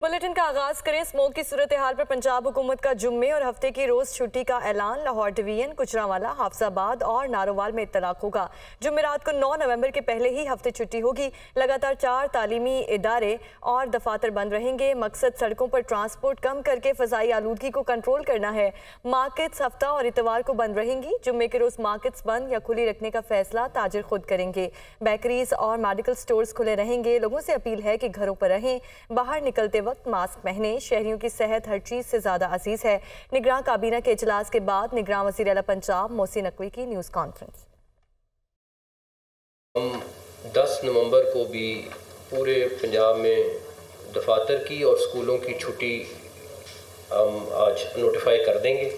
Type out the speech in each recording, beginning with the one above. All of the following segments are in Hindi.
बुलेटिन का आगाज करें। स्मोक की सूरत हाल पर पंजाब हुकूमत का जुम्मे और हफ्ते की रोज छुट्टी का ऐलान। लाहौर डिवीजन, गुजरांवाला, हाफजाबाद और नारोवाल में इत्तलाक होगा। जुमेरात को 9 नवंबर के पहले ही हफ्ते छुट्टी होगी। लगातार 4 तालीमी इदारे और दफातर बंद रहेंगे। मकसद सड़कों पर ट्रांसपोर्ट कम करके फजाई आलूदगी को कंट्रोल करना है। मार्केट्स हफ्ता और इतवार को बंद रहेंगी। जुम्मे के रोज मार्केट्स बंद या खुली रखने का फैसला ताजिर खुद करेंगे। बेकरीज और मेडिकल स्टोर्स खुले रहेंगे। लोगों से अपील है कि घरों पर रहें। बाहर निकलते वक्त मास्क पहने। शहरियों की सेहत हर चीज से ज्यादा अजीज है। निगरान काबीना के इजलास के बाद निगरान वज़ीर आला पंजाब मोहसिन नकवी की न्यूज कॉन्फ्रेंस। हम 10 नवंबर को भी पूरे पंजाब में दफातर की और स्कूलों की छुट्टी हम आज नोटिफाई कर देंगे।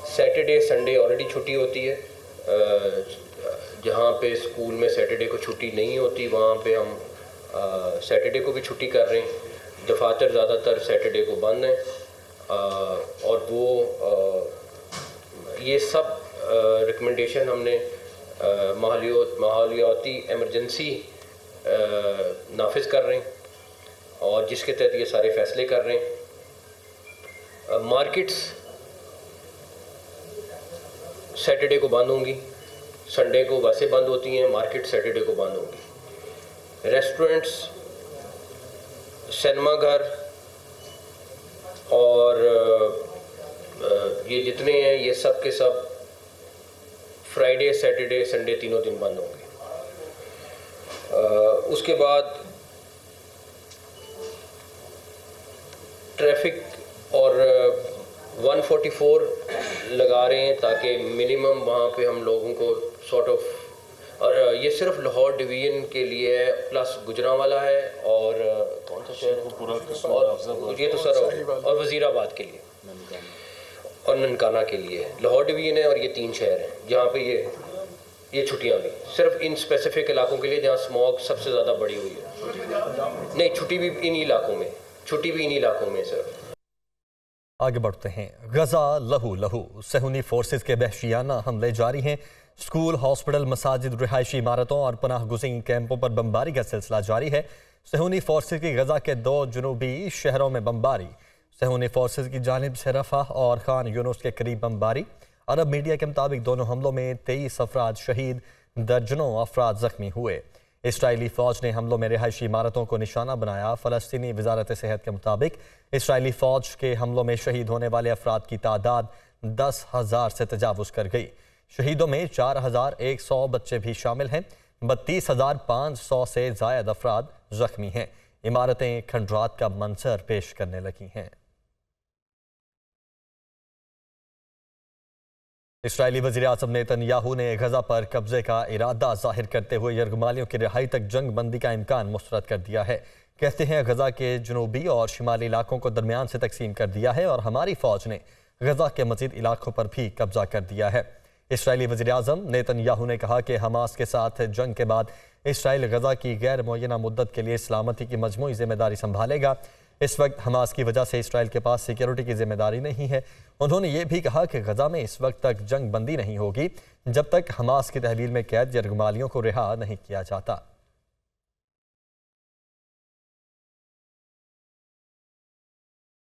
सैटरडे संडे ऑलरेडी छुट्टी होती है। जहाँ पे स्कूल में सैटरडे को छुट्टी नहीं होती वहाँ पे हम सैटरडे को भी छुट्टी कर रहे हैं। दफातर ज़्यादातर सैटरडे को बंद हैं और वो ये सब रिकमेंडेशन हमने माहौलियाती एमरजेंसी नाफिज कर रहे हैं और जिसके तहत ये सारे फैसले कर रहे हैं। मार्केट्स सैटरडे को बंद होंगी, संडे को वैसे बंद होती हैं, मार्केट सैटरडे को बंद होंगी। रेस्टोरेंट्स, सिनेमा घर और ये जितने हैं ये सब के सब फ्राइडे सैटरडे संडे तीनों दिन बंद होंगे। उसके बाद ट्रैफिक और 144 लगा रहे हैं ताकि मिनिमम वहाँ पे हम लोगों को सॉर्ट ऑफ, और ये सिर्फ लाहौर डिवीजन के लिए है, प्लस गुजरांवाला है और कौन सा शहर और ये तो सर और वज़ीराबाद के लिए और ननकाना के लिए। लाहौर डिवीजन है और ये 3 शहर हैं जहाँ पे ये छुट्टियाँ भी सिर्फ इन स्पेसिफिक इलाकों के लिए जहाँ स्मॉग सबसे ज़्यादा बढ़ी हुई है। नहीं, छुट्टी भी इन्हीं इलाकों में सिर्फ। आगे बढ़ते हैं। गजा लहू लहू, सहूनी फोर्सेज के वहशियाना हमले जारी हैं। स्कूल, हॉस्पिटल, मसाजिद, रिहायशी इमारतों और पनाह गुज़ीन कैंपों पर बमबारी का सिलसिला जारी है। सहूनी फोर्सेज की गजा के 2 जुनूबी शहरों में बमबारी। सहूनी फोर्सेज की जानिब से रफा और खान यूनुस के करीब बमबारी। अरब मीडिया के मुताबिक दोनों हमलों में 23 अफराद शहीद, दर्जनों अफराद जख्मी हुए। इसराइली फौज ने हमलों में रिहायशी इमारतों को निशाना बनाया। फ़लस्तीनी वजारत सेहत के मुताबिक इसराइली फौज के हमलों में शहीद होने वाले अफराद की तादाद 10,000 से तजावुज़ कर गई। शहीदों में 4,100 बच्चे भी शामिल हैं। 32,500 से ज़ायद अफराद जख्मी हैं। इमारतें खंडरात का मंजर पेश करने लगी हैं। इसराइली वज़ीर आज़म नेतन्याहू ने गजा पर कब्जे का इरादा जाहिर करते हुए यरगमालियों की रिहाई तक जंग बंदी का इम्कान मुस्तरद कर दिया है। कहते हैं गजा के जनूबी और शिमाली इलाकों को दरमियान से तकसीम कर दिया है और हमारी फौज ने गजा के मजीद इलाकों पर भी कब्जा कर दिया है। इसराइली वज़ीर आज़म नेतन्याहू ने कहा कि हमास के साथ जंग के बाद इसराइल गजा की गैर मुअय्यना मुद्दत के लिए सलामती की मजमूई जिम्मेदारी संभालेगा। इस वक्त हमास की वजह से इसराइल के पास सिक्योरिटी की जिम्मेदारी नहीं है। उन्होंने ये भी कहा कि गजा में इस वक्त तक जंग बंदी नहीं होगी जब तक हमास की तहवील में कैद यरगमालियों को रिहा नहीं किया जाता।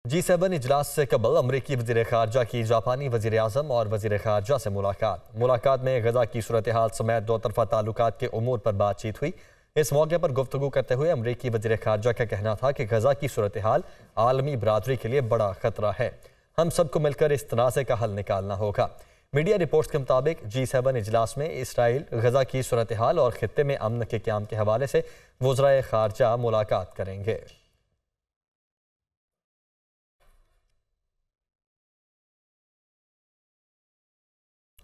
G7 इजलास से कबल अमरीकी वज़ीर ख़ारजा की जापानी वज़ीर आज़म और वज़ीर ख़ारजा से मुलाकात में गजा की सूरत हाल समेत 2 तरफ़ा ताल्लुकात के उमूर पर बातचीत हुई। इस मौके पर गुफ्तगू करते हुए अमरीकी वज़ीर ख़ारजा का कहना था कि गजा की सूरत हाल आलमी बरादरी के लिए बड़ा ख़तरा है। हम सबको मिलकर इस तनाज़े का हल निकालना होगा। मीडिया रिपोर्ट्स के मुताबिक G7 इजलास में इसराइल, गजा की सूरत हाल और खित्ते में अमन के क़याम के हवाले से वज़राए ख़ारजा मुलाकात करेंगे।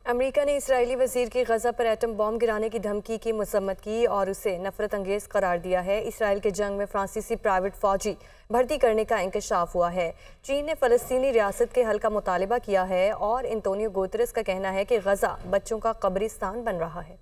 अमेरिका ने इसराइली वज़ीर की गजा पर एटम बॉम्ब गिराने की धमकी की मसम्मत की और उसे नफरत अंगेज़ करार दिया है। इसराइल के जंग में फ्रांसीसी प्राइवेट फ़ौजी भर्ती करने का इंकशाफ हुआ है। चीन ने फ़लस्तीनी रियासत के हल का मुतालबा किया है और एंटोनियो गुतेरेस का कहना है कि गजा बच्चों का कब्रिस्तान बन रहा है।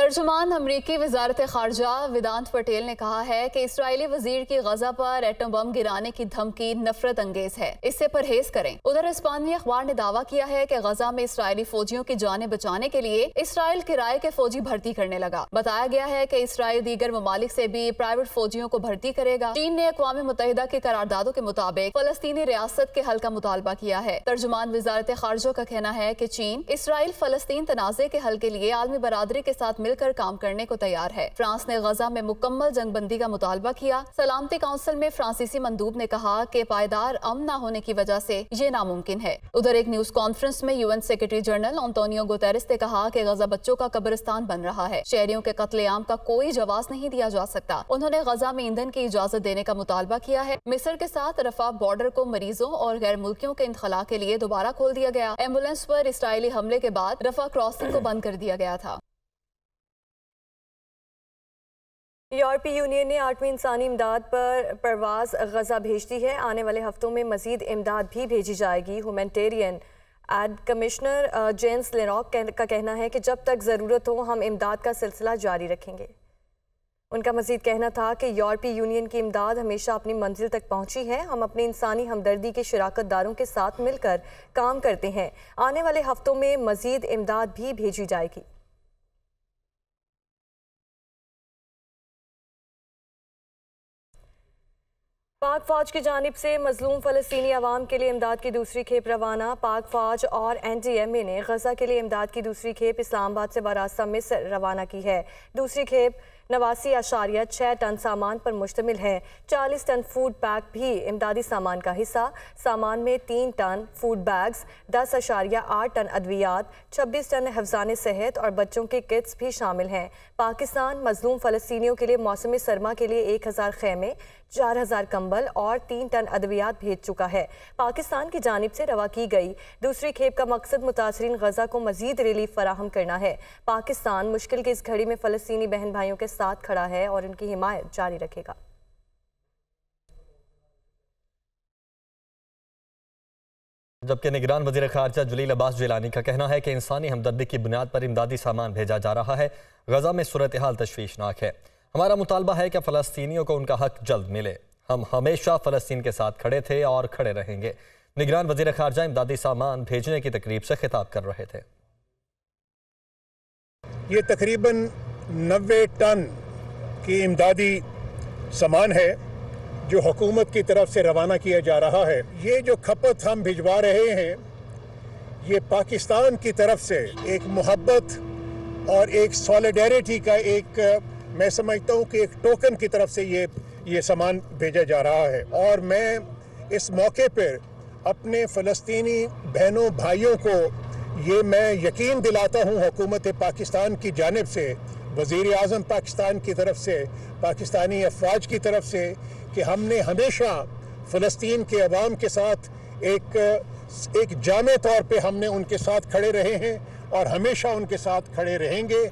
तर्जुमान अमरीकी वजारत खारजा वेदांत पटेल ने कहा है कि इसराइली वजीर की गजा पर एटम बम गिराने की धमकी नफरत अंगेज है, इससे परहेज करें। उधर स्पेनी अखबार ने दावा किया है कि गजा में इसराइली फौजियों की जानें बचाने के लिए इसराइल किराए के फौजी भर्ती करने लगा। बताया गया है कि इसराइल दीगर ममालिक से भी प्राइवेट फौजियों को भर्ती करेगा। चीन ने अक़वाम मुत्तहिदा की करारदादों के मुताबिक फलस्तीनी रियासत के हल का मुतालबा किया है। तर्जुमान वजारत खारजा का कहना है कि चीन इसराइल फलस्तीन तनाज़े के हल के लिए आलमी बरादरी के साथ मिलकर काम करने को तैयार है। फ्रांस ने गजा में मुकम्मल जंगबंदी का मुतालबा किया। सलामती काउंसिल में फ्रांसीसी मंदूब ने कहा कि पायदार अमन न होने की वजह से ये नामुमकिन है। उधर एक न्यूज कॉन्फ्रेंस में UN secretary general Antonio Guterres ने कहा कि गजा बच्चों का कब्रिस्तान बन रहा है। शहरियों के कत्लेआम का कोई जवाब नहीं दिया जा सकता। उन्होंने गजा में ईंधन की इजाजत देने का मुतालबा किया है। मिस्र के साथ रफा बॉर्डर को मरीजों और गैर मुल्कियों के इंतखला के लिए दोबारा खोल दिया गया। एम्बुलेंस पर इसराइली हमले के बाद रफा क्रॉसिंग को बंद कर दिया गया था। यूरोपीय यूनियन ने 8वीं इंसानी इमदाद पर परवाज गजा भेज दी है। आने वाले हफ्तों में मजीद इमदाद भी भेजी जाएगी। ह्यूमैनिटेरियन एड कमिश्नर जेम्स लेरॉक का कहना है कि जब तक ज़रूरत हो हम इमदाद का सिलसिला जारी रखेंगे। उनका मजीद कहना था कि यूरोपीय यूनियन की इमदाद हमेशा अपनी मंजिल तक पहुंची है। हम अपनी इंसानी हमदर्दी के शराकतदारों के साथ मिलकर काम करते हैं। आने वाले हफ्तों में मजीद इमदाद भी भेजी जाएगी। पाक फौज की जानिब से मजलूम फ़लस्तीनी अवाम के लिए इमदाद की दूसरी खेप रवाना। पाक फौज और NDMA ने गजा के लिए इमदाद की दूसरी खेप इस्लामाबाद से बरास्ता मिस्र रवाना की है। दूसरी खेप 89.6 टन सामान पर मुश्तमिल है। 40 टन फूड पैक भी इमदादी सामान का हिस्सा। सामान में 3 टन फूड बैग्स, 10.8 टन अद्वियात, 26 टन हिफ्ज़ान सेहत और बच्चों के किट्स भी शामिल हैं। पाकिस्तान मजलूम फ़लस्तीनियों के लिए मौसम सरमा के लिए 1000 खेमे, 4000 कंबल और 3 टन अद्वियात भेज चुका है। पाकिस्तान की जानिब से रवा की गई दूसरी खेप का मकसद मुतासरीन गजा को मजीद रिलीफ फराहम करना है। पाकिस्तान मुश्किल की इस घड़ी में फ़लस्तीनी बहन भाइयों के साथ खड़ा है और उनकी हिमायत जारी रखेगा। जबकि निगरान वज़ीर ख़ारजा जलील अब्बास जिलानी का कहना है कि इंसानी हमदर्दी की बुनियाद पर इमदादी सामान भेजा जा रहा है। गजा में सूरत हाल तशवीशनाक है। हमारा मुतालबा है कि फ़लस्तीनियों को उनका हक जल्द मिले। हम हमेशा फ़लस्तीन के साथ खड़े थे और खड़े रहेंगे। निगरान वज़ीर ख़ारजा इमदादी सामान भेजने की तकरीब से खिताब कर रहे थे। ये तकरीबन 90 टन की इमदादी सामान है जो हुकूमत की तरफ से रवाना किया जा रहा है। ये जो खपत हम भिजवा रहे हैं ये पाकिस्तान की तरफ से एक मोहब्बत और एक सॉलिडेरिटी का एक मैं समझता हूँ कि एक टोकन की तरफ से ये सामान भेजा जा रहा है। और मैं इस मौके पर अपने फ़लस्तीनी बहनों भाइयों को ये मैं यकीन दिलाता हूँ हुकूमत पाकिस्तान की जानिब से, वज़ीर आज़म पाकिस्तान की तरफ से, पाकिस्तानी अफवाज की तरफ से कि हमने हमेशा फ़लस्तीन के अवाम के साथ एक जामे तौर पे हमने उनके साथ खड़े रहे हैं और हमेशा उनके साथ खड़े रहेंगे।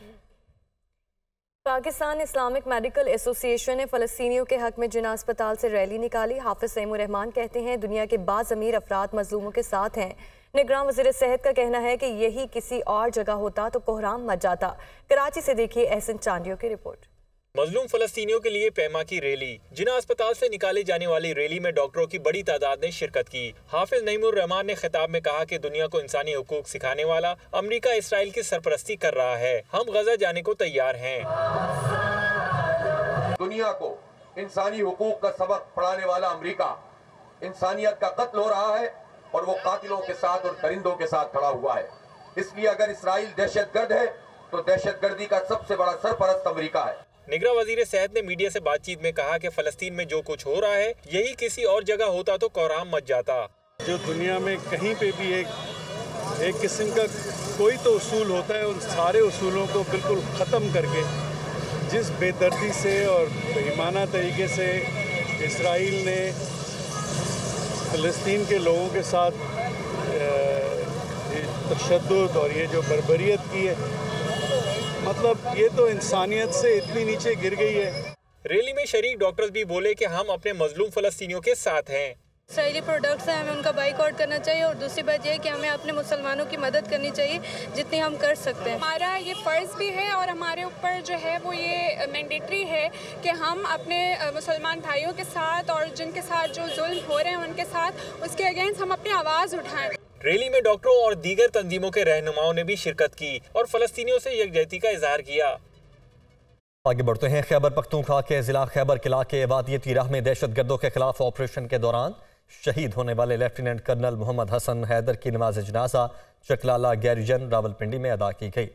पाकिस्तान इस्लामिक मेडिकल एसोसिएशन ने फ़लस्तीनियों के हक में जिन्ना अस्पताल से रैली निकाली। हाफिज सईमुर रहमान कहते हैं दुनिया के बाज़मीर अफराद मजलूमों के साथ हैं। निगरान वज़ीर सेहत का कहना है कि यही किसी और जगह होता तो कोहराम मच जाता। कराची से देखिए एहसन चांडियों की रिपोर्ट। मजलूम फलस्तीनियों के लिए पैमा की रैली। जिन्ना अस्पताल से निकाली जाने वाली रैली में डॉक्टरों की बड़ी तादाद ने शिरकत की। हाफिज नईमुर रहमान ने खिताब में कहा कि दुनिया को इंसानी हुकूक सिखाने वाला अमेरिका इसराइल की सरपरस्ती कर रहा है। हम गजा जाने को तैयार हैं। दुनिया को इंसानी हुकूक का सबक पढ़ाने वाला अमेरिका इंसानियत का कत्ल हो रहा है और वो कातिलों के साथ और दरिंदों के साथ खड़ा हुआ है। इसलिए अगर इसराइल दहशतगर्द है तो दहशतगर्दी का सबसे बड़ा सरपरस्त अमेरिका है। निगरां वज़ीर सेहत ने मीडिया से बातचीत में कहा कि फ़लस्तीन में जो कुछ हो रहा है यही किसी और जगह होता तो कोहराम मच जाता। जो दुनिया में कहीं पे भी एक किस्म का कोई तो उसूल होता है, उन सारे उसूलों को बिल्कुल ख़त्म करके जिस बेदर्दी से और बेईमाना तरीके से इसराइल ने फ़लस्तीन के लोगों के साथ तशद्दुद और ये जो बर्बरियत की है, मतलब ये तो इंसानियत से इतनी नीचे गिर गई है। रैली में शरीक डॉक्टर्स भी बोले कि हम अपने मजलूम फ़लस्तीनियों के साथ हैं। इसराइली प्रोडक्ट्स हैं, हमें उनका बाइकआउट करना चाहिए। और दूसरी बात यह है कि हमें अपने मुसलमानों की मदद करनी चाहिए जितनी हम कर सकते हैं। हमारा ये फ़र्ज़ भी है और हमारे ऊपर जो है वो ये मैंडेटरी है कि हम अपने मुसलमान भाइयों के साथ और जिनके साथ जो जुल्म हो रहे हैं उनके साथ उसके अगेंस्ट हम अपनी आवाज़ उठाएं। रैली में डॉक्टरों और दीगर तंजीमों के रहनुमाओं ने भी शिरकत की और फ़लस्तीनियों से यकजहती का इजहार किया। आगे बढ़ते हैं। खैबर पख्तूनख्वा के जिला खैबर किला के वादियती राह में दहशतगर्दों के खिलाफ ऑपरेशन के दौरान शहीद होने वाले लेफ्टिनेंट कर्नल मोहम्मद हसन हैदर की नमाज जनाजा चकलाला गैरिजन रावलपिंडी में अदा की गई।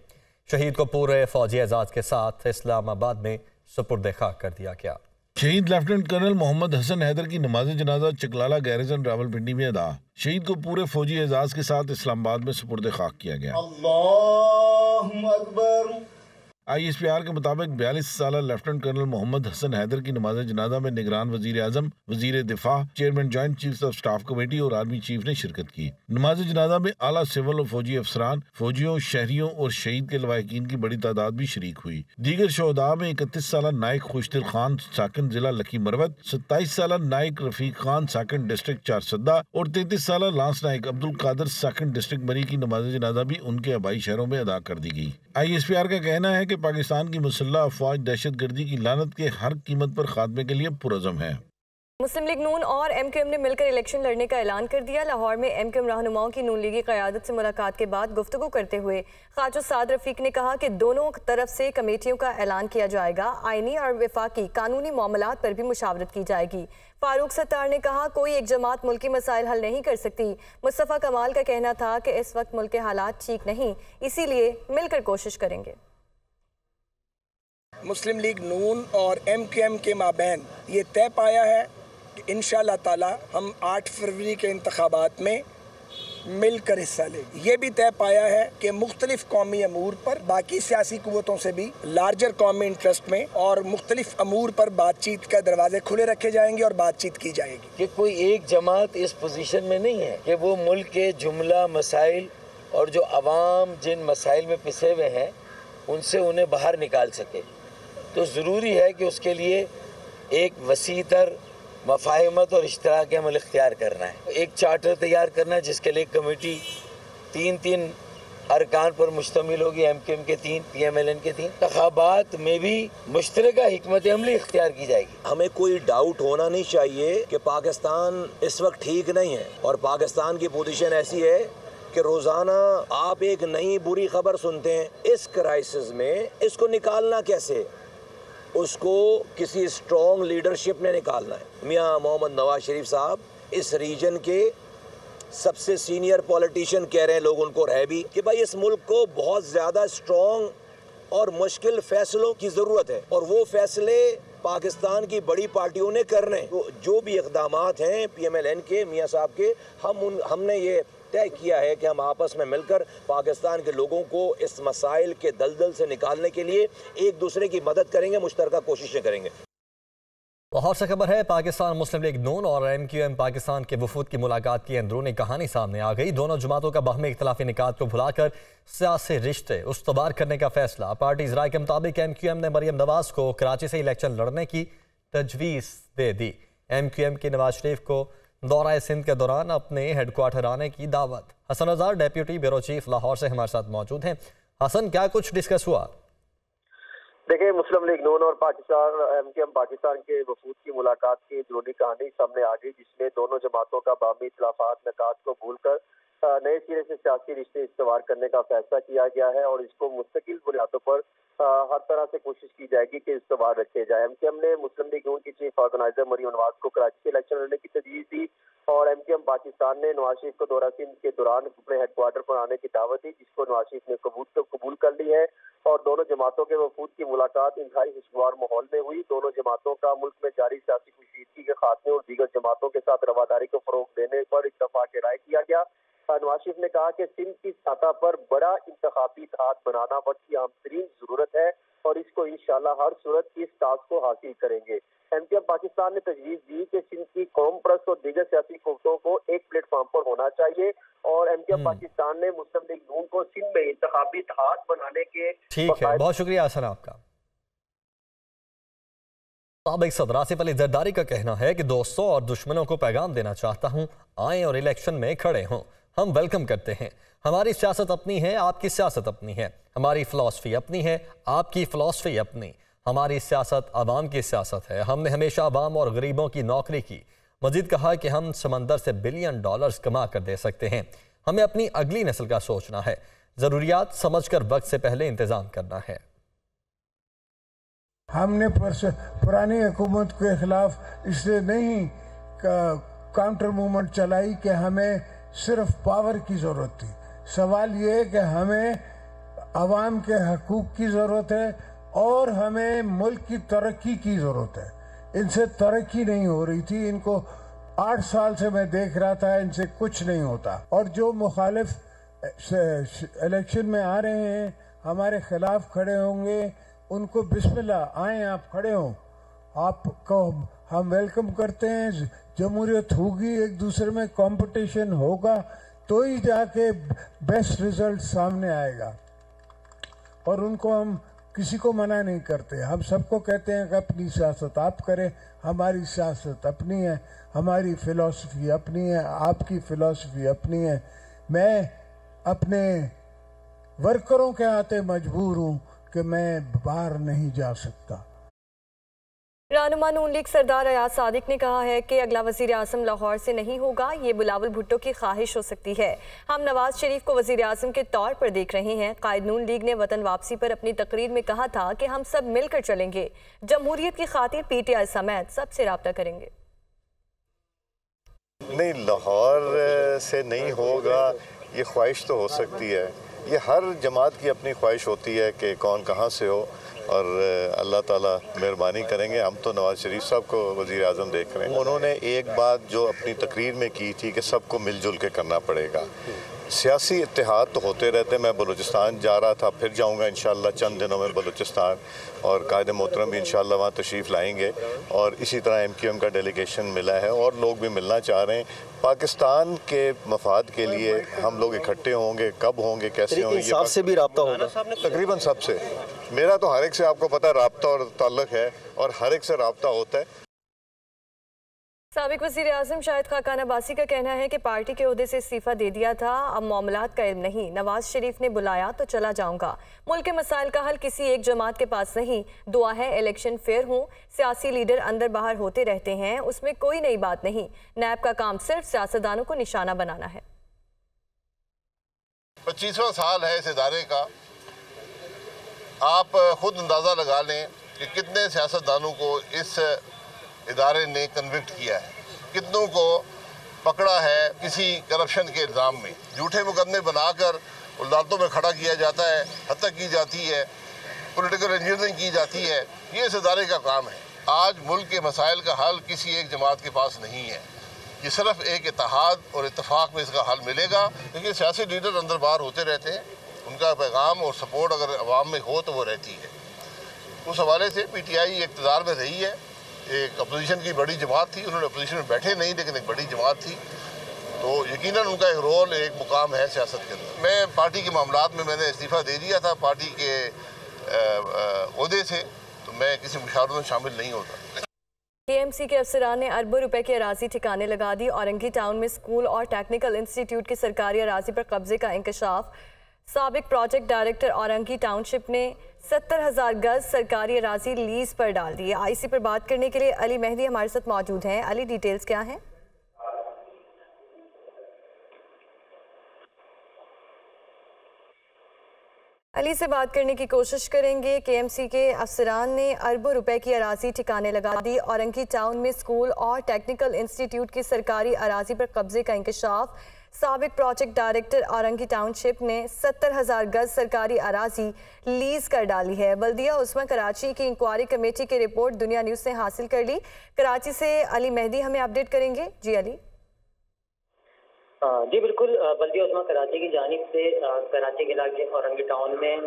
शहीद को पूरे फौजी एजाज के साथ इस्लामाबाद में सुपुर्द खाक कर दिया गया। शहीद लेफ्टिनेंट कर्नल मोहम्मद हसन हैदर की नमाज जनाजा चकलाला गैरिजन रावलपिंडी में अदा। शहीद को पूरे फौजी एजाज के साथ इस्लामाबाद में सुपुर्द खाक किया गया। अल्लाहु अकबर। ISPR के मुताबिक 42 साल लेफ्टिनेंट कर्नल मोहम्मद हसन हैदर की नमाज जनाजा में निगरान वजीर आजम, वजीर दिफा, chairman joint chiefs of staff committee और आर्मी चीफ ने शिरकत की। नमाज जनाजा में आला सिविल और फौजी अफसरान, फौजियों, शहरियों और शहीद के लवाहिकीन की बड़ी तादाद भी शरीक हुई। दीगर शोहदा में 31 साल नाइक खुशदिल खान साकिन जिला लकी मरवत, 27 साल नाइक रफीक खान साकिन डिस्ट्रिक्ट चारसद्दा और 33 साल लांस नाइक अब्दुल कादर साकिन डिस्ट्रिक्ट मरी की नमाज जनाजा भी उनके आबाई शहरों में अदा कर दी गई। ISPR का कहना है कि पाकिस्तान की मुसल्लह अफवाज दहशतगर्दी की लानत के हर कीमत पर खात्मे के लिए पुरअज़म है। मुस्लिम लीग नून और MQM ने मिलकर इलेक्शन लड़ने का ऐलान कर दिया। लाहौर में MQM रहनुमाओं की नून लीगी क़यादत से मुलाकात के बाद गुफ्तगू करते हुए ख्वाजा साद रफीक ने कहा कि दोनों तरफ से कमेटियों का ऐलान किया जाएगा। आईनी और वफाकी कानूनी मामलात पर भी मुशावरत की जाएगी। फारूक सत्तार ने कहा कोई एक जमात मुल्की मसाइल हल नहीं कर सकती। मुस्तफ़ा कमाल का कहना था कि इस वक्त मुल्क के हालात ठीक नहीं, इसीलिए मिलकर कोशिश करेंगे। मुस्लिम लीग नून और MQM के माबैन ये तय पाया है कि इंशाअल्लाह ताला हम 8 फरवरी के इंतखाबात में मिलकर हिस्सा लेंगे। ये भी तय पाया है कि मुख्तलिफ कौमी अमूर पर बाकी सियासी कुव्वतों से भी लार्जर कौमी इंटरेस्ट में और मुख्तलिफ अमूर पर बातचीत का दरवाजे खुले रखे जाएंगे और बातचीत की जाएगी। कि कोई एक जमात इस पोजीशन में नहीं है कि वो मुल्क के जुमला मसाइल और जो अवाम जिन मसाइल में पिसे हुए हैं उनसे उन्हें बाहर निकाल सके। तो ज़रूरी है कि उसके लिए एक वसीतर मफाहिमत और इश्तराक अमल इख्तियार करना है। एक चार्टर तैयार करना है जिसके लिए कमेटी 3 अरकान पर मुश्तमिल होगी। MQM के 3, PMLN के 3। इंतखाबात में भी मुश्तरका हिकमत अमली इख्तियार की जाएगी। हमें कोई डाउट होना नहीं चाहिए कि पाकिस्तान इस वक्त ठीक नहीं है और पाकिस्तान की पोजीशन ऐसी है कि रोज़ाना आप एक नई बुरी खबर सुनते हैं। इस क्राइसिस में इसको निकालना कैसे, उसको किसी स्ट्रॉन्ग लीडरशिप ने निकालना है। मियाँ मोहम्मद नवाज शरीफ साहब इस रीजन के सबसे सीनियर पॉलिटिशियन कह रहे हैं, लोग उनको रह भी, कि भाई इस मुल्क को बहुत ज़्यादा स्ट्रॉन्ग और मुश्किल फैसलों की ज़रूरत है और वो फैसले पाकिस्तान की बड़ी पार्टियों ने करने। तो जो भी इक़दामात हैं PMLN के मियाँ साहब के, हमने ये तय किया है कि हम आपस में मिलकर पाकिस्तान के लोगों को इस मसाइल के दलदल से निकालने के लिए एक दूसरे की मदद करेंगे, मुश्तरका कोशिशें करेंगे। लाहौर से खबर है, पाकिस्तान मुस्लिम लीग नून और MQM पाकिस्तान के वफूद की मुलाकात की अंदरूनी कहानी सामने आ गई। दोनों जमातों का बाहमी इख्तिलाफी निकात को भुलाकर सियासी रिश्ते उस्तवार करने का फैसला। पार्टीज राय के मुताबिक MQM ने मरियम नवाज को कराची से इलेक्शन लड़ने की तजवीज़ दे दी। MQM की नवाज शरीफ को दौरा सिंध के दौरान अपने हेडक्वार्टर आने की दावत। Hasan Azhar deputy bureau chief Lahore से हमारे साथ मौजूद हैं। हसन, क्या कुछ डिस्कस हुआ? देखिए, मुस्लिम लीग नून और पाकिस्तान MQM पाकिस्तान के वफूद की मुलाकात की अंदरूनी कहानी सामने आ गई, जिसमें दोनों जमातों का बाहमी इख्तिलाफात निकात को भूलकर नए सिरे से सियासी रिश्ते इस्तवार करने का फैसला किया गया है और इसको मुस्तकिल बुनियादों पर हर तरह से कोशिश की जाएगी कि इस्तवार रखे जाए। MQM ने मुस्लिम लीग नून की चीफ ऑर्गेनाइजर मरियम नवाज को कराची से इलेक्शन लड़ने की तजवीज़ दी और MQM पाकिस्तान ने नवाज शरीफ को दौरा सिंध के दौरान अपने हेडक्वार्टर पर आने की दावत दी, जिसको नवाज शरीफ ने कबूल कर ली है और दोनों जमातों के वफूद की मुलाकात इंतहाई खुशगवार माहौल में हुई। दोनों जमातों का मुल्क में जारी सियासी कशीदगी के खात्मे और दीगर जमातों के साथ रवादारी को फरोग देने पर इत्तफाक राय किया गया। नवाज शरीफ ने कहा कि सिंध की सतह पर बड़ा इंतखाबी इत्तेहाद बनाना वक्त की अहम तरीन जरूरत है और इसको इंशाल्लाह हर सूरत इस टास्क को हासिल करेंगे। MQM पाकिस्तान ने तजवीज़ दी कि सिंध की कौम परस्त और दीगर सियासी कुव्वतों को एक प्लेटफॉर्म पर होना चाहिए और MQM पाकिस्तान ने मुस्लिम लीग नून को सिंध में इंतखाबी इत्तेहाद बनाने के। ठीक है, बहुत शुक्रिया हसन आपका। साबिक सदर आसिफ अली जरदारी का कहना है कि दोस्तों और दुश्मनों को पैगाम देना चाहता हूँ, आएँ और इलेक्शन में खड़े हों। हम वेलकम करते हैं। हमारी सियासत अपनी है, आपकी सियासत अपनी है। हमारी फ़िलासफ़ी अपनी है, आपकी फ़िलासफ़ी अपनी। हमारी सियासत आवाम की सियासत है। हमने हमेशा आवाम और गरीबों की नौकरी की। मजीद कहा कि हम समंदर से $बिलियन कमा कर दे सकते हैं। हमें अपनी अगली नस्ल का सोचना है, ज़रूरियात समझकर वक्त से पहले इंतज़ाम करना है। हमने पुरानी हुकूमत के खिलाफ इसलिए नहीं काउंटर मूवमेंट चलाई कि हमें सिर्फ पावर की ज़रूरत थी। सवाल ये है कि हमें आवाम के हकूक़ की ज़रूरत है और हमें मुल्क की तरक्की की ज़रूरत है। इनसे तरक्की नहीं हो रही थी। इनको 8 साल से मैं देख रहा था, इनसे कुछ नहीं होता। और जो मुखालिफ इलेक्शन में आ रहे हैं, हमारे खिलाफ खड़े होंगे, उनको बिस्मिल्लाह, आए आप खड़े हों, आपको हम वेलकम करते हैं। जमहूरियत होगी, एक दूसरे में कंपटीशन होगा तो ही जाके बेस्ट रिजल्ट सामने आएगा। और उनको हम किसी को मना नहीं करते, हम सबको कहते हैं कि अपनी सियासत आप करें। हमारी सियासत अपनी है, हमारी फ़िलासफ़ी अपनी है, आपकी फ़िलासफ़ी अपनी है। मैं अपने वर्करों के आते मजबूर हूँ कि मैं बाहर नहीं जा सकता। रहनुमा नून लीग सरदार अयाज सादिक ने कहा है कि अगला वज़ीर आज़म लाहौर से नहीं होगा, ये बिलावल भुट्टो की ख्वाहिश हो सकती है। हम नवाज शरीफ को वज़ीर आज़म के तौर पर देख रहे हैं। कायद नून लीग ने वतन वापसी पर अपनी तकरीर में कहा था कि हम सब मिलकर चलेंगे, जमहूरियत की खातिर PTI समेत सबसे रब्ता करेंगे। नहीं, लाहौर से नहीं होगा ये ख्वाहिश तो हो सकती है। ये हर जमात की अपनी ख्वाहिश होती है कि कौन कहाँ से हो, और अल्लाह ताला मेहरबानी करेंगे। हम तो नवाज शरीफ साहब को वज़ीर आज़म देख रहे हैं। उन्होंने एक बात जो अपनी तकरीर में की थी कि सबको मिलजुल के करना पड़ेगा। सियासी इत्तेहाद तो होते रहते। मैं बलूचिस्तान जा रहा था, फिर जाऊंगा इंशाअल्लाह चंद दिनों में बलूचिस्तान, और कायद मोहतरम भी इंशाअल्लाह वहाँ तशरीफ़ लाएंगे। और इसी तरह MQM का डेलीगेशन मिला है और लोग भी मिलना चाह रहे हैं। पाकिस्तान के मफाद के लिए हम लोग इकट्ठे होंगे, कब होंगे, कैसे होंगे, ये से भी रब्ता होगा तकरीबन सबसे। मेरा तो हर एक से, आपको पता है, रब्ता और ताल्लुक़ है और हर एक से रब्ता होता है। साबिक वज़ीर आज़म शाहिद खाकान अब्बासी का कहना है कि पार्टी के ओहदे से इस्तीफ़ा दे दिया था, अब मामलात का इल्म नहीं। नवाज शरीफ ने बुलाया तो चला जाऊंगा। मुल्क के मसाइल का हल किसी एक जमात के पास नहीं। दुआ है इलेक्शन फेयर हो। सियासी लीडर अंदर बाहर होते रहते हैं, उसमें कोई नई बात नहीं। नैब का काम सिर्फ सियासतदानों को निशाना बनाना है। 25वां साल है इस इदारे का। आप खुद अंदाज़ा लगा लें कि कितने सियासतदानों को इस इदारे ने कन्विक्ट किया है, कितनों को पकड़ा है किसी करप्शन के इल्ज़ाम में। झूठे मुकदमे बनाकर अदालतों में खड़ा किया जाता है, हत्या की जाती है, पॉलिटिकल इंजीनियरिंग की जाती है। ये इस इदारे का काम है। आज मुल्क के मसाइल का हल किसी एक जमात के पास नहीं है। ये सिर्फ एक इत्तेहाद और इत्तेफाक में इसका हल मिलेगा, क्योंकि सियासी लीडर अंदर बाहर होते रहते हैं। उनका पैगाम और सपोर्ट अगर अवाम में हो तो वो रहती है। उस हवाले से PTI इक़्तिदार में रही है, एक अपोजिशन की बड़ी जमात थी। उन्होंने अपोजिशन में बैठे नहीं, लेकिन एक बड़ी जमात थी, तो यकीनन उनका एक रोल, एक मुकाम है सियासत के अंदर। मैं पार्टी के मामलात में मैंने इस्तीफ़ा दे दिया था पार्टी के ओहदे से, तो मैं किसी मुशावरत में शामिल नहीं होता। KMC के अफसरान ने अरबों रुपए की अराजी ठिकाने लगा दी। औरंगी टाउन में स्कूल और टेक्निकल इंस्टीट्यूट की सरकारी अराजी पर कब्जे का इंकशाफ। साबिक प्रोजेक्ट डायरेक्टर औरंगी टाउनशिप ने 70,000 गज सरकारी अराजी लीज पर डाल दी है। IC पर बात करने के लिए अली मेहदी हमारे साथ मौजूद हैं। अली, डिटेल्स क्या हैं? अली से बात करने की कोशिश करेंगे। KMC के अफसरान ने अरबों रुपए की अराजी ठिकाने लगा दी। औरंगी टाउन में स्कूल और टेक्निकल इंस्टीट्यूट की सरकारी अराजी पर कब्जे का इंकशाफ। साबिक प्रोजेक्ट डायरेक्टर औरंगी टाउनशिप ने 70,000 गज सरकारी अराजी लीज कर डाली है। बल्दिया उस्मा कराची की इंक्वायरी कमेटी की रिपोर्ट दुनिया न्यूज़ ने हासिल कर ली। कराची से अली मेहदी हमें अपडेट करेंगे। जी अली। जी बिल्कुल, बल्दिया उस्मा कराची की जानिब से कराची के इलाके औरंगी टाउन में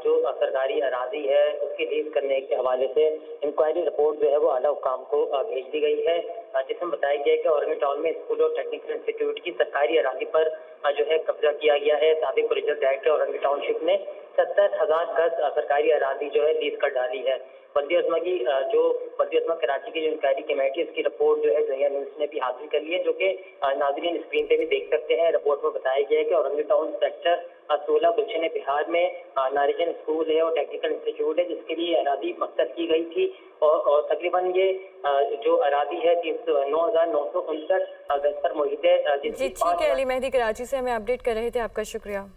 जो सरकारी अराजी है उसकी लीज करने के हवाले से इंक्वायरी रिपोर्ट जो है वो आला हुकाम को भेज दी गई है, जिसमें बताया गया है कि औरंगी टाउन में स्कूल और टेक्निकल इंस्टीट्यूट की सरकारी अराजी पर जो है कब्जा किया गया है। साबिक प्रोजेक्ट डायरेक्टर औरंगी टाउनशिप ने 70,000 गज सरकारी अराजी जो है लीज कर डाली है। बल्दिया की जो बल्दिया कराची की जो इंक्वायरी कमेटी, इसकी रिपोर्ट जो है दुनिया न्यूज़ ने भी हासिल कर ली है, जो कि नाज़रीन स्क्रीन पे भी देख सकते हैं। रिपोर्ट में बताया गया है कि औरंगी टाउन सेक्टर 16 गुलशन बिहार में नारिजन स्कूल है और टेक्निकल इंस्टीट्यूट है, जिसके लिए अरादी मकसद की गई थी और तकरीबन ये जो अरादी है 9,959 गज पर मुहित है। जी ठीक है, अली मेहदी कराची से हमें अपडेट कर रहे थे, आपका शुक्रिया।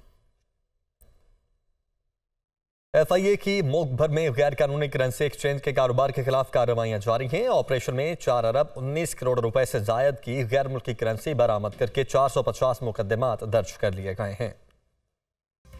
FIA की मुल्क भर में गैर कानूनी करेंसी एक्सचेंज के कारोबार के खिलाफ कार्रवाइयां जारी हैं। ऑपरेशन में 4 अरब 19 करोड़ रुपए से जायद की गैर मुल्की करेंसी बरामद करके 450 मुकदमात दर्ज कर लिए गए हैं।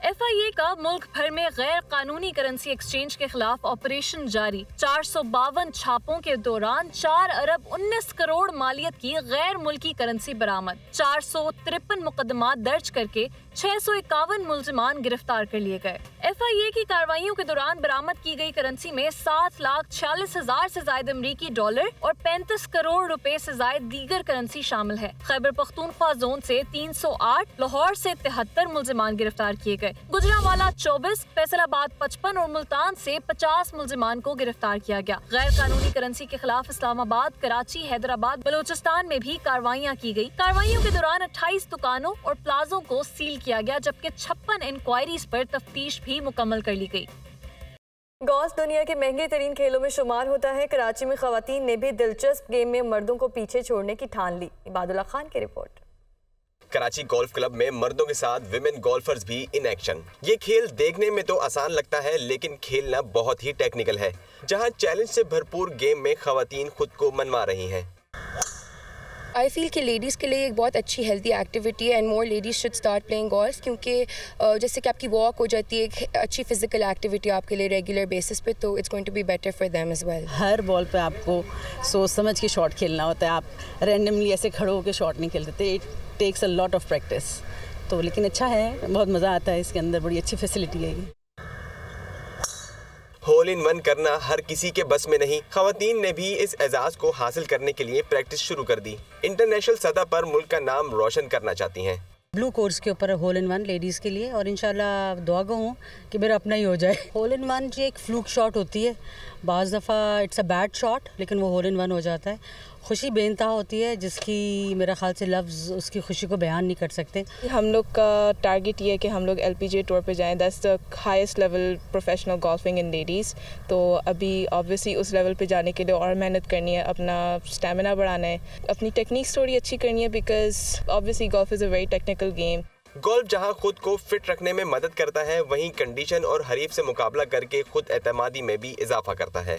FIA का मुल्क भर में गैर कानूनी करेंसी एक्सचेंज के खिलाफ ऑपरेशन जारी। 452 छापों के दौरान 4 अरब 19 करोड़ मालियत की गैर मुल्की करेंसी बरामद, 453 मुकदमात दर्ज करके 651 मुल्जिमान गिरफ्तार कर लिए गए। FIA की कार्रवाइयों के दौरान बरामद की गई करेंसी में 7,46,000 से ज्यादा अमरीकी डॉलर और 35 करोड़ रुपए से ज्यादा दीगर करेंसी शामिल है। खैबर पख्तूनख्वा जोन से 308, लाहौर से 73 मुल्जिमान गिरफ्तार किए गए। गुजरांवाला 24, फैसलाबाद 55 और मुल्तान से 50 मुल्जिमान को गिरफ्तार किया गया। गैर कानूनी करेंसी के खिलाफ इस्लामाबाद, कराची, हैदराबाद, बलूचिस्तान में भी कार्रवाइयां की गई। कार्रवाइयों के दौरान 28 दुकानों और प्लाजों को सील किया गया, जबकि 56 इंक्वायरीज पर तफ्तीश भी मुकम्मल कर ली गई। गोल्फ दुनिया के महंगे तरीन खेलों में शुमार होता है। कराची में खवातीन ने भी दिलचस्प गेम में मर्दों को पीछे छोड़ने की ठान ली। इबादुल्लाह खान की रिपोर्ट। कराची गोल्फ क्लब में मर्दों के साथ विमेन गोल्फर्स भी इन एक्शन। ये खेल देखने में तो आसान लगता है, लेकिन खेलना बहुत ही टेक्निकल है, जहां चैलेंज से भरपूर गेम में खवातीन खुद को मनवा रही हैं। आई फील कि लेडीज़ के लिए एक बहुत अच्छी हेल्दी एक्टिविटी है and more ladies should start playing golf, क्योंकि जैसे कि आपकी वॉक हो जाती है, एक अच्छी फिजिकल एक्टिविटी आपके लिए रेगुलर बेसिस पे, तो it's going to be better for them as well. हर बॉल पे आपको सोच समझ के शॉट खेलना होता है, आप रैंडमली ऐसे खड़े होकर शॉट नहीं खेलते। It takes a lot of practice, तो लेकिन अच्छा है, बहुत मज़ा आता है इसके अंदर, बड़ी अच्छी फैसिलिटी है। होल इन वन करना हर किसी के बस में नहीं। खवातीन ने भी इस एजाज को हासिल करने के लिए प्रैक्टिस शुरू कर दी। इंटरनेशनल सतह पर मुल्क का नाम रोशन करना चाहती हैं। ब्लू कोर्स के ऊपर होल इन वन लेडीज़ के लिए, और इंशाल्लाह दुआ गो हूँ कि मेरा अपना ही हो जाए। होल इन वन जी एक फ्लूक शॉट होती है, बाज़ दफ़ा इट्स अ बैड शॉट, लेकिन वो होल इन वन हो जाता है। खुशी बेइंतहा होती है, जिसकी मेरा ख्याल से लफ्ज़ उसकी खुशी को बयान नहीं कर सकते। हम लोग का टारगेट ये है कि हम लोग LPGA टूर पे जाएं, that's the highest level professional golfing in ladies. तो अभी ऑब्वियसली उस लेवल पे जाने के लिए और मेहनत करनी है, अपना स्टेमिना बढ़ाना है, अपनी टेक्निक्स थोड़ी अच्छी करनी है, because obviously golf is a very technical game. Golf जहां खुद को फिट रखने में मदद करता है, वहीं कंडीशन और हरीफ से मुकाबला करके खुद एतमादी में भी इजाफा करता है।